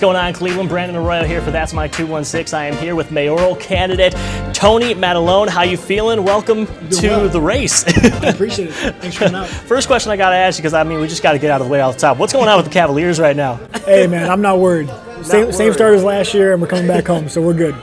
What's going on, Cleveland? Brandon Arroyo here for That's My 216. I am here with mayoral candidate Tony Madalone. How you feeling? Welcome to the race. I appreciate it. Thanks for coming out. First question I got to ask you, because we just got to get out of the way off the top. What's going on with the Cavaliers right now? Hey, man, I'm not worried. Same start as last year, and we're coming back home, so we're good.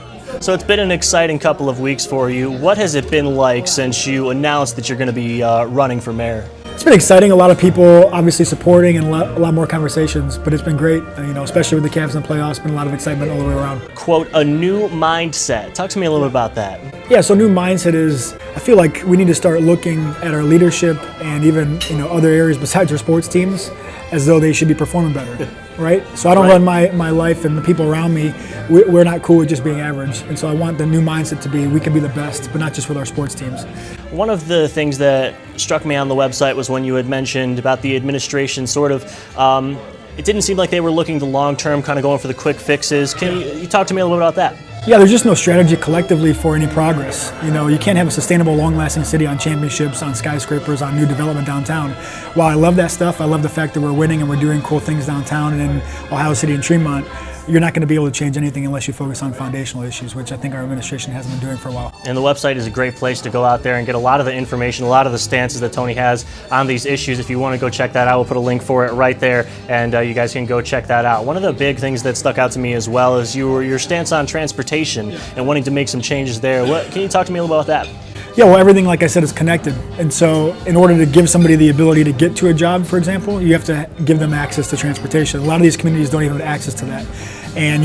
So it's been an exciting couple of weeks for you. What has it been like since you announced that you're going to be running for mayor? It's been exciting. A lot of people obviously supporting and a lot more conversations, but it's been great, especially with the Cavs in the playoffs. Been a lot of excitement all the way around. Quote, a new mindset. Talk to me a little bit about that. Yeah, so new mindset is, I feel like we need to start looking at our leadership and even other areas besides our sports teams as though they should be performing better, right? So I don't run my life and the people around me, we're not cool with just being average. And so I want the new mindset to be we can be the best, but not just with our sports teams. One of the things that struck me on the website was when you had mentioned about the administration it didn't seem like they were looking the long term, kind of going for the quick fixes. Can you talk to me a little bit about that? Yeah, there's just no strategy collectively for any progress. You can't have a sustainable, long-lasting city on championships, on skyscrapers, on new development downtown. While I love that stuff, I love the fact that we're winning and we're doing cool things downtown and in Ohio City and Tremont. You're not going to be able to change anything unless you focus on foundational issues, which I think our administration hasn't been doing for a while. And the website is a great place to go out there and get a lot of the information, a lot of the stances that Tony has on these issues. If you want to go check that out, we'll put a link for it right there, and you guys can go check that out. One of the big things that stuck out to me as well is your stance on transportation and wanting to make some changes there. Can you talk to me a little bit about that? Yeah, well, everything, like I said, is connected. And so in order to give somebody the ability to get to a job, for example, you have to give them access to transportation. A lot of these communities don't even have access to that. And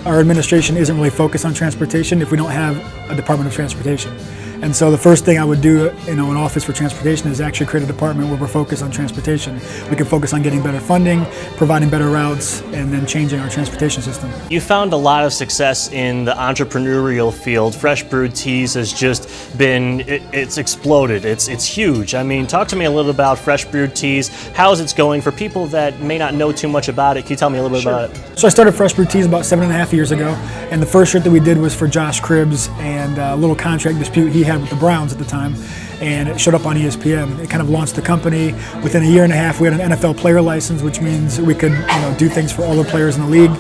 our administration isn't really focused on transportation if we don't have a Department of Transportation. And so the first thing I would do in office for transportation is actually create a department where we're focused on transportation. We can focus on getting better funding, providing better routes, and then changing our transportation system. You found a lot of success in the entrepreneurial field. Fresh Brewed Teas has just been, it's exploded. It's huge. Talk to me a little bit about Fresh Brewed Teas. How's it going? For people that may not know too much about it, can you tell me a little bit about it? So I started Fresh Brewed Teas about 7.5 years ago, and the first shirt that we did was for Josh Cribbs and a little contract dispute he had with the Browns at the time, and it showed up on ESPN. It kind of launched the company. Within a year and a half, we had an NFL player license, which means we could do things for all the players in the league.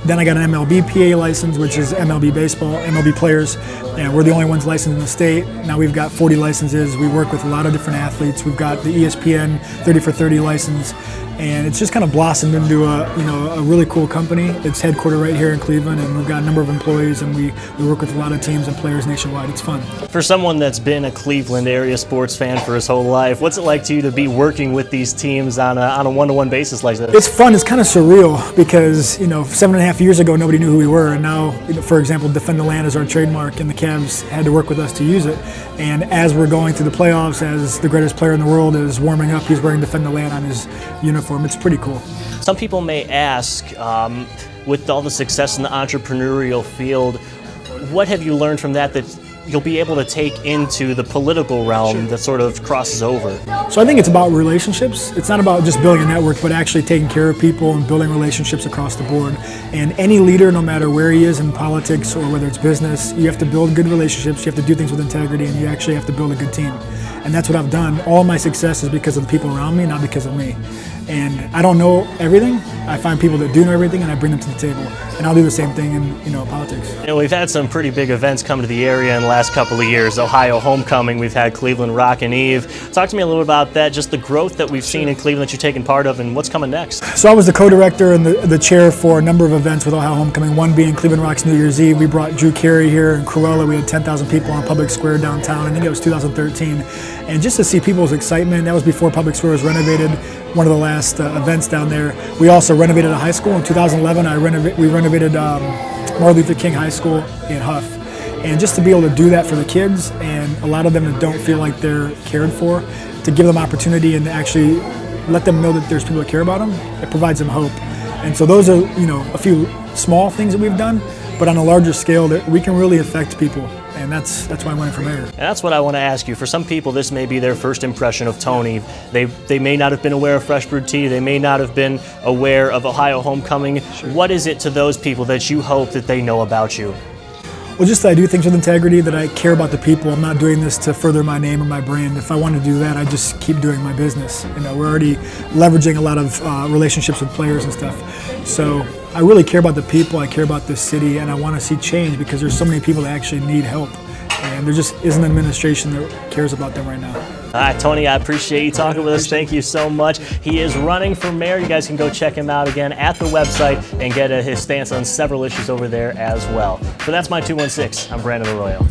Then I got an MLB PA license, which is MLB baseball, MLB players, and we're the only ones licensed in the state. Now we've got 40 licenses. We work with a lot of different athletes. We've got the ESPN 30 for 30 license, and it's just kind of blossomed into a really cool company. It's headquartered right here in Cleveland, and we've got a number of employees, and we work with a lot of teams and players nationwide. It's fun. For someone that's been a Cleveland area sports fan for his whole life, what's it like to you to be working with these teams on a one-to-one basis like this? It's fun. It's kind of surreal because 7.5 years ago nobody knew who we were, and now for example, Defend the Land is our trademark, and the Cavs had to work with us to use it. And as we're going through the playoffs, as the greatest player in the world is warming up, he's wearing Defend the Land on his uniform. It's pretty cool. Some people may ask, with all the success in the entrepreneurial field, what have you learned from that you'll be able to take into the political realm that sort of crosses over? So I think it's about relationships. It's not about just building a network, but actually taking care of people and building relationships across the board. And any leader, no matter where he is in politics or whether it's business, you have to build good relationships, you have to do things with integrity, and you actually have to build a good team. And that's what I've done. All my success is because of the people around me, not because of me. And I don't know everything. I find people that do know everything, and I bring them to the table. And I'll do the same thing in politics. We've had some pretty big events come to the area in the last couple of years. Ohio Homecoming, we've had Cleveland Rockin' Eve. Talk to me a little bit about that, just the growth that we've seen in Cleveland that you're taking part of, and what's coming next. So I was the co-director and the chair for a number of events with Ohio Homecoming, one being Cleveland Rocks New Year's Eve. We brought Drew Carey here in Cruella. We had 10,000 people on Public Square downtown. I think it was 2013. And just to see people's excitement, that was before Public Square was renovated, one of the last events down there. We also renovated a high school. In 2011, we renovated Martin Luther King High School in Huff. And just to be able to do that for the kids, and a lot of them that don't feel like they're cared for, to give them opportunity and to actually let them know that there's people that care about them, it provides them hope. And so those are, a few small things that we've done, but on a larger scale that we can really affect people. And that's why I'm running for mayor. And that's what I want to ask you. For some people, this may be their first impression of Tony. They may not have been aware of Fresh Brewed Tea. They may not have been aware of Ohio Homecoming. Sure. What is it to those people that you hope that they know about you? Well, just that I do things with integrity, that I care about the people. I'm not doing this to further my name or my brand. If I want to do that, I just keep doing my business. We're already leveraging a lot of relationships with players and stuff. So I really care about the people, I care about this city, and I want to see change because there's so many people that actually need help. And there just isn't an administration that cares about them right now. All right, Tony, I appreciate you talking with us. Thank you so much. He is running for mayor. You guys can go check him out again at the website and get his stance on several issues over there as well. But that's my 216. I'm Brandon Arroyo.